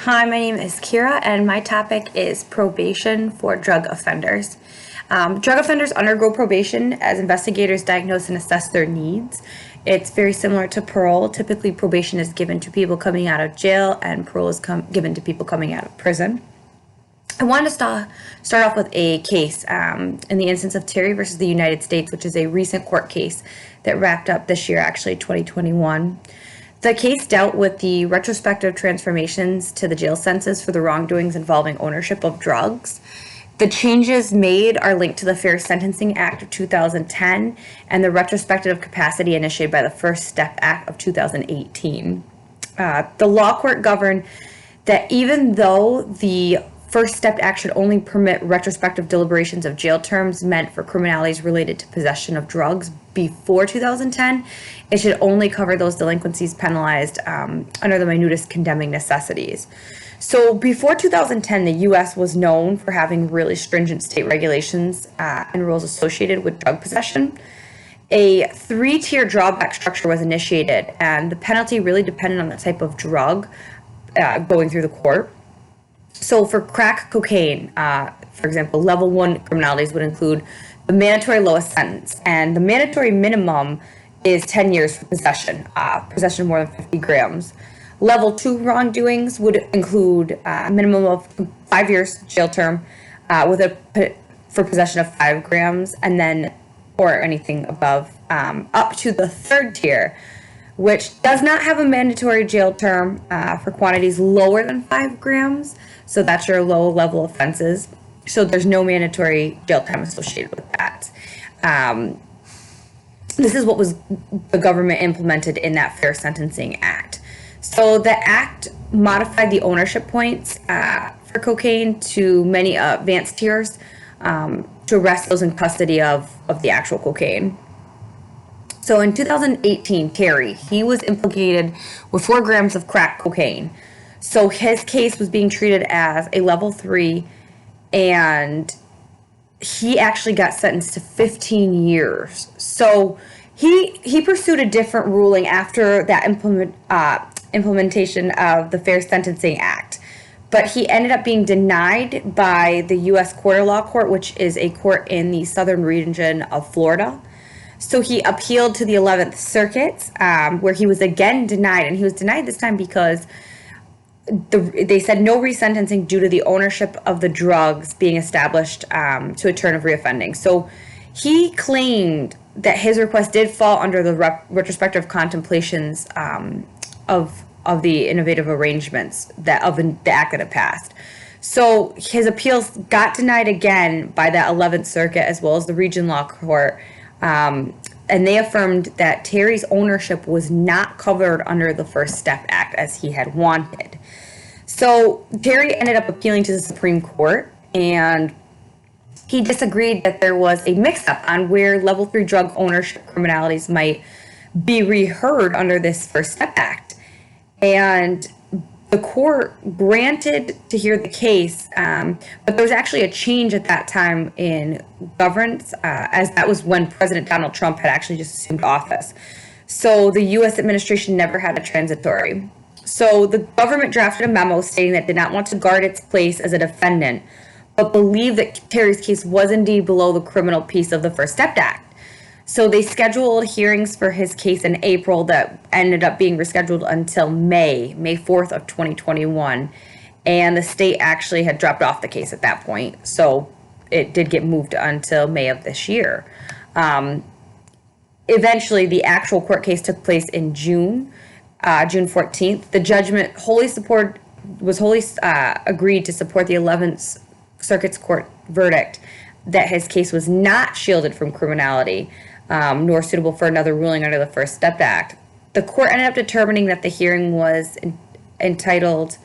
Hi, my name is Kira, and my topic is probation for drug offenders. Drug offenders undergo probation as investigators diagnose and assess their needs. It's very similar to parole. Typically, probation is given to people coming out of jail, and parole is given to people coming out of prison. I wanted to start off with a case in the instance of Terry versus the United States, which is a recent court case that wrapped up this year, actually 2021. The case dealt with the retrospective transformations to the jail sentences for the wrongdoings involving ownership of drugs. The changes made are linked to the Fair Sentencing Act of 2010 and the retrospective capacity initiated by the First Step Act of 2018. The law court governed that even though the First Step Act should only permit retrospective deliberations of jail terms meant for criminalities related to possession of drugs before 2010, it should only cover those delinquencies penalized under the minutest condemning necessities. So before 2010, the U.S. was known for having really stringent state regulations and rules associated with drug possession. A three-tier drawback structure was initiated, and the penalty really depended on the type of drug going through the court. So for crack cocaine, for example, level 1 criminalities would include the mandatory lowest sentence, and the mandatory minimum is 10 years for possession of more than 50 grams. Level 2 wrongdoings would include a minimum of 5 years jail term for possession of 5 grams, and then or anything above, up to the third tier, which does not have a mandatory jail term for quantities lower than 5 grams. So that's your low level offenses. So there's no mandatory jail time associated with that. This is what was the government implemented in that Fair Sentencing Act. So the act modified the ownership points for cocaine to many advanced tiers to arrest those in custody of the actual cocaine. So in 2018, Terry, he was implicated with 4 grams of crack cocaine. So his case was being treated as a level 3, and he actually got sentenced to 15 years. So he pursued a different ruling after that implementation of the Fair Sentencing Act. But he ended up being denied by the U.S. Court of Law Court, which is a court in the southern region of Florida. So he appealed to the 11th Circuit, where he was again denied, and he was denied this time because they said no resentencing due to the ownership of the drugs being established to a term of reoffending. So he claimed that his request did fall under the retrospective contemplations of the innovative arrangements of the act that had passed. So his appeals got denied again by the 11th Circuit as well as the Region Law Court. And they affirmed that Terry's ownership was not covered under the First Step Act as he had wanted. So Terry ended up appealing to the Supreme Court, and he disagreed that there was a mix-up on where level 3 drug ownership criminalities might be reheard under this First Step Act. And the court granted to hear the case, but there was actually a change at that time in governance, as that was when President Donald Trump had actually just assumed office. So the U.S. administration never had a transitory. So the government drafted a memo stating that it did not want to guard its place as a defendant, but believed that Terry's case was indeed below the criminal piece of the First Step Act. So they scheduled hearings for his case in April that ended up being rescheduled until May 4th of 2021. And the state actually had dropped off the case at that point. So it did get moved until May of this year. Eventually, the actual court case took place in June 14th. The judgment was wholly agreed to support the 11th Circuit's court verdict that his case was not shielded from criminality, nor suitable for another ruling under the First Step Act. The court ended up determining that the hearing was not entitled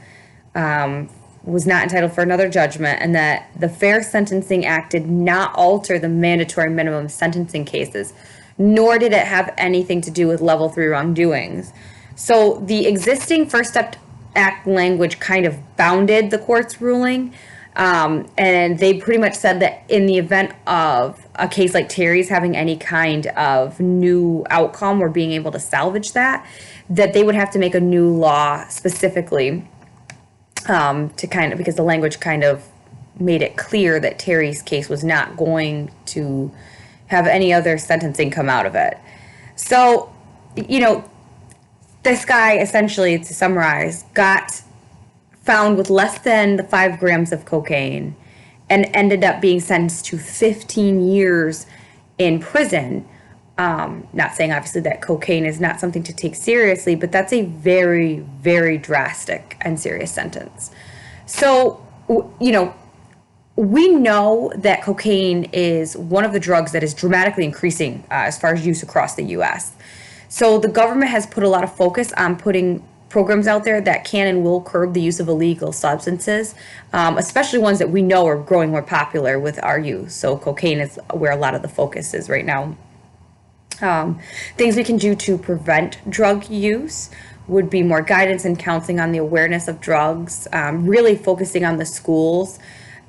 for another judgment, and that the Fair Sentencing Act did not alter the mandatory minimum sentencing cases, nor did it have anything to do with level 3 wrongdoings. So the existing First Step Act language kind of bounded the court's ruling, and they pretty much said that in the event of a case like Terry's having any kind of new outcome or being able to salvage that they would have to make a new law specifically to kind of, because the language kind of made it clear that Terry's case was not going to have any other sentencing come out of it. So, this guy, essentially, to summarize, got found with less than the 5 grams of cocaine and ended up being sentenced to 15 years in prison. Not saying, obviously, that cocaine is not something to take seriously, but that's a very, very drastic and serious sentence. So, we know that cocaine is one of the drugs that is dramatically increasing as far as use across the U.S. So the government has put a lot of focus on putting programs out there that can and will curb the use of illegal substances, especially ones that we know are growing more popular with our youth. So cocaine is where a lot of the focus is right now. Things we can do to prevent drug use would be more guidance and counseling on the awareness of drugs, really focusing on the schools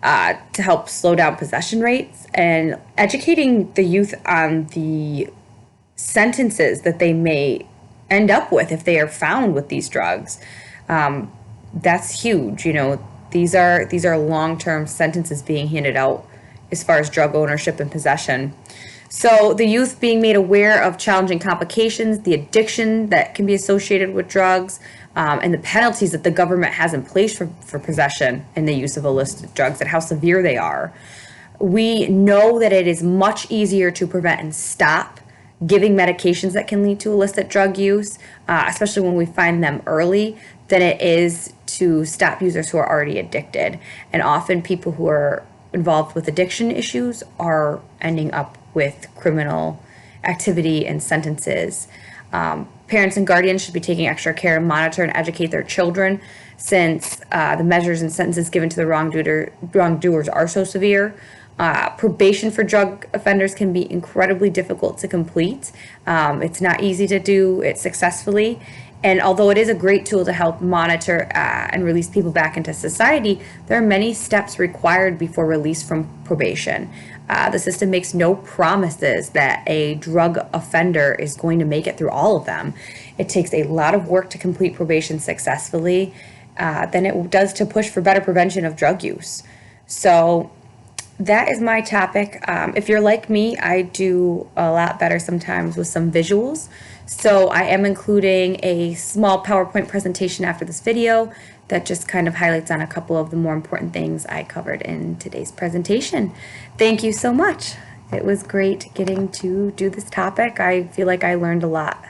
to help slow down possession rates, and educating the youth on the sentences that they may end up with if they are found with these drugs. That's huge. These are long-term sentences being handed out as far as drug ownership and possession. So the youth being made aware of challenging complications, the addiction that can be associated with drugs, and the penalties that the government has in place for possession and the use of illicit drugs and how severe they are. We know that it is much easier to prevent and stop giving medications that can lead to illicit drug use, especially when we find them early, than it is to stop users who are already addicted. And often people who are involved with addiction issues are ending up with criminal activity and sentences. Parents and guardians should be taking extra care and monitor and educate their children, since the measures and sentences given to the wrongdoers are so severe. Probation for drug offenders can be incredibly difficult to complete. It's not easy to do it successfully. And although it is a great tool to help monitor and release people back into society, there are many steps required before release from probation. The system makes no promises that a drug offender is going to make it through all of them. It takes a lot of work to complete probation successfully than it does to push for better prevention of drug use. So that is my topic. If you're like me, I do a lot better sometimes with some visuals. So I am including a small PowerPoint presentation after this video that just kind of highlights on a couple of the more important things I covered in today's presentation. Thank you so much. It was great getting to do this topic. I feel like I learned a lot.